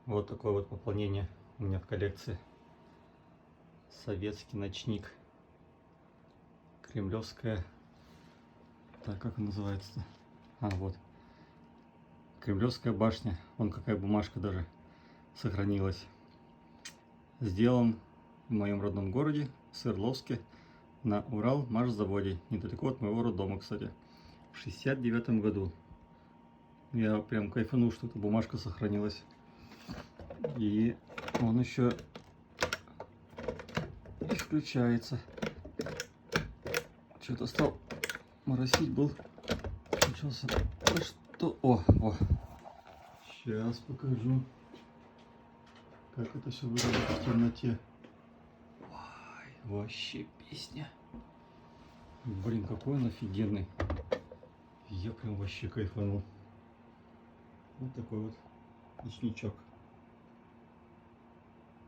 Вот такое вот пополнение у меня в коллекции. Советский ночник. Кремлевская. Так, как он называется-то? Вот. Кремлевская башня. Вон какая бумажка даже сохранилась. Сделан в моем родном городе, Свердловске, на Уралмашзаводе. Недалеко от моего роддома, кстати. В 69-м году. Я прям кайфанул, что эта бумажка сохранилась. И он еще и включается. Что-то стал моросить был. Включился. Что? О! Сейчас покажу, как это все выглядит в темноте. Ой, вообще песня. Блин, какой он офигенный. Я прям вообще кайфанул. Вот такой вот ночничок.